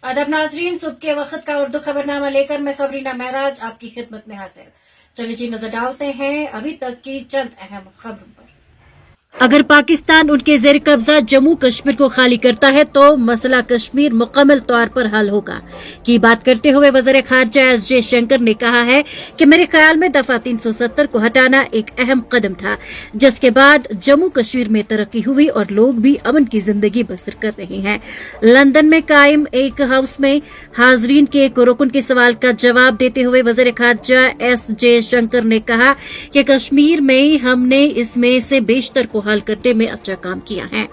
अदब नाजरीन, सुबह के वक्त का उर्दू खबरनामा लेकर मैं सबरीना महराज आपकी खिदमत में हाजिर। चलिए जी नजर डालते हैं अभी तक की चंद अहम खबरों पर। अगर पाकिस्तान उनके जेर कब्जा जम्मू कश्मीर को खाली करता है तो मसला कश्मीर मुकम्मल तौर पर हल होगा की बात करते हुए वज़ीर ख़ारजा एस जयशंकर ने कहा है कि मेरे ख्याल में दफा 370 को हटाना एक अहम कदम था, जिसके बाद जम्मू कश्मीर में तरक्की हुई और लोग भी अमन की जिंदगी बसर कर रहे हैं। लंदन में कायम एक हाउस में हाजरीन के एक रुकन के सवाल का जवाब देते हुए वज़ीर ख़ारजा एस जयशंकर ने कहा कि कश्मीर में हमने इसमें से बेशतर को हल करने में अच्छा काम किया है।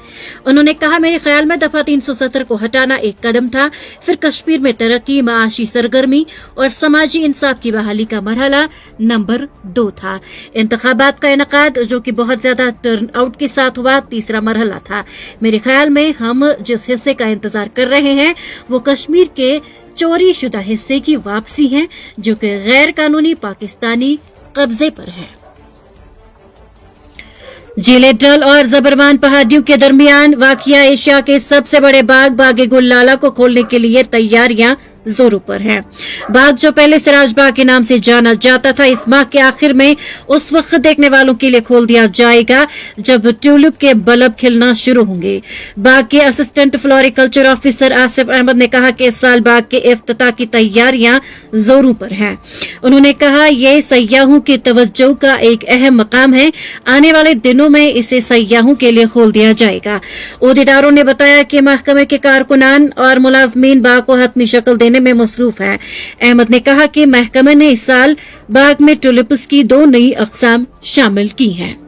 उन्होंने कहा, मेरे ख्याल में दफा 370 को हटाना एक कदम था, फिर कश्मीर में तरक्की, माशी सरगर्मी और समाजी इंसाफ की बहाली का मरहला नंबर 2 था। इंतखाबात का इनकाद जो कि बहुत ज्यादा टर्न आउट के साथ हुआ, तीसरा मरहला था। मेरे ख्याल में हम जिस हिस्से का इंतजार कर रहे हैं वो कश्मीर के चोरी शुदा हिस्से की वापसी है जो कि गैर कानूनी पाकिस्तानी कब्जे पर है। झीले डल और जबरवान पहाड़ियों के दरमियान वाक़िया एशिया के सबसे बड़े बाग बागे गुललाला को खोलने के लिए तैयारियां जोरों पर है। बाग जो पहले सिराज बाग के नाम से जाना जाता था, इस माह के आखिर में उस वक्त देखने वालों के लिए खोल दिया जाएगा जब ट्यूलिप के बल्ब खिलना शुरू होंगे। बाग के assistant floriculture officer Asif Ahmad ने कहा कि इस साल बाग के इफ्तिताह की तैयारियां जोरों पर हैं। उन्होंने कहा, यह सयाहों की तवज्जो का एक अहम मकाम है। आने वाले दिनों में इसे सयाहों के लिए खोल दिया जाएगा। ओहदेदारों ने बताया कि महकमे के कारकुनान और मुलाजमीन बाग को हतमी शक्ल देने में मसरूफ है। अहमद ने कहा कि महकमे ने इस साल बाग में ट्यूलिप्स की 2 नई अक़साम शामिल की हैं।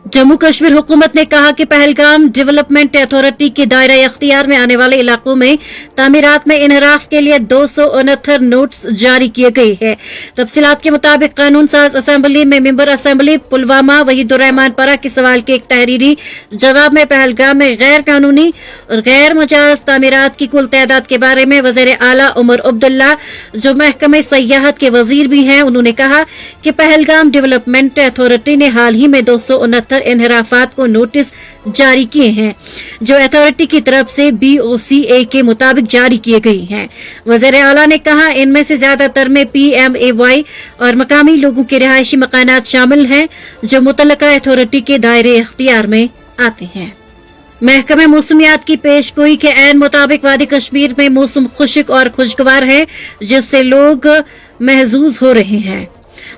जम्मू कश्मीर हुकूमत ने कहा कि पहलगाम डेवलपमेंट अथॉरिटी के दायरा इख्तियार में आने वाले इलाकों में तामीरात में इनहराफ के लिए 269 नोट्स जारी किए गए हैं। तफसीलात के मुताबिक कानून साज असेंबली में मेंबर असेंबली पुलवामा वहीदुर्रहमान परा के सवाल के एक तहरीरी जवाब में पहलगाम में गैर कानूनी और गैर मुजाज तामीरात की कुल तादाद के बारे में वज़ीर आला उमर अब्दुल्ला जो महकमे सयाहत के वजीर भी हैं, उन्होंने कहा कि पहलगाम डेवलपमेंट अथॉरिटी ने हाल ही में 269 इनहराफात को नोटिस जारी किए हैं जो अथॉरिटी की तरफ से BOCA के मुताबिक जारी किए गए हैं। वज़ीर आला ने कहा, इनमें से ज्यादातर में PMAY और मकामी लोगों के रिहायशी मकानात शामिल हैं जो मुतल्लका अथॉरिटी के दायरे इख्तियार में आते हैं। महकमे मौसमियात की पेशगोई के ऐन मुताबिक वादी कश्मीर में मौसम खुश्क और खुशगवार है, जिससे लोग महजूज हो रहे हैं।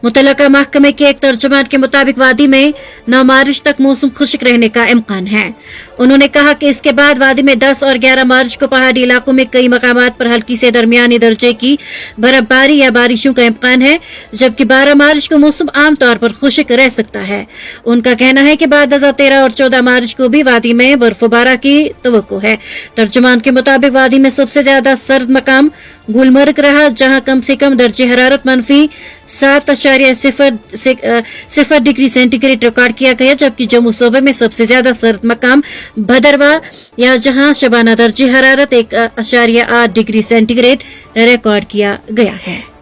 मुतल्लका महकमे के एक तर्जुमान के मुताबिक वादी में 9 मार्च तक मौसम खुश्क रहने का इम्कान है। उन्होंने कहा कि इसके बाद वादी में 10 और 11 मार्च को पहाड़ी इलाकों में कई मकामात पर हल्की से दरमियानी दर्जे की बर्फबारी या बारिशों का इम्कान है, जबकि 12 मार्च को मौसम आमतौर पर खुश्क रह सकता है। उनका कहना है कि बाद 13 और 14 मार्च को भी वादी में बर्फबारी की तवक्को है। तर्जुमान के मुताबिक वादी में सबसे ज्यादा सर्द मकाम गुलमर्ग रहा, जहां कम से कम दर्जे हरारत -7.0 डिग्री सेंटीग्रेड रिकॉर्ड किया गया, जबकि जम्मू सूबे में सबसे ज्यादा सर्द मकाम भदरवा या जहां शबाना दर्जे हरारत 1.8 डिग्री सेंटीग्रेड रिकॉर्ड किया गया है।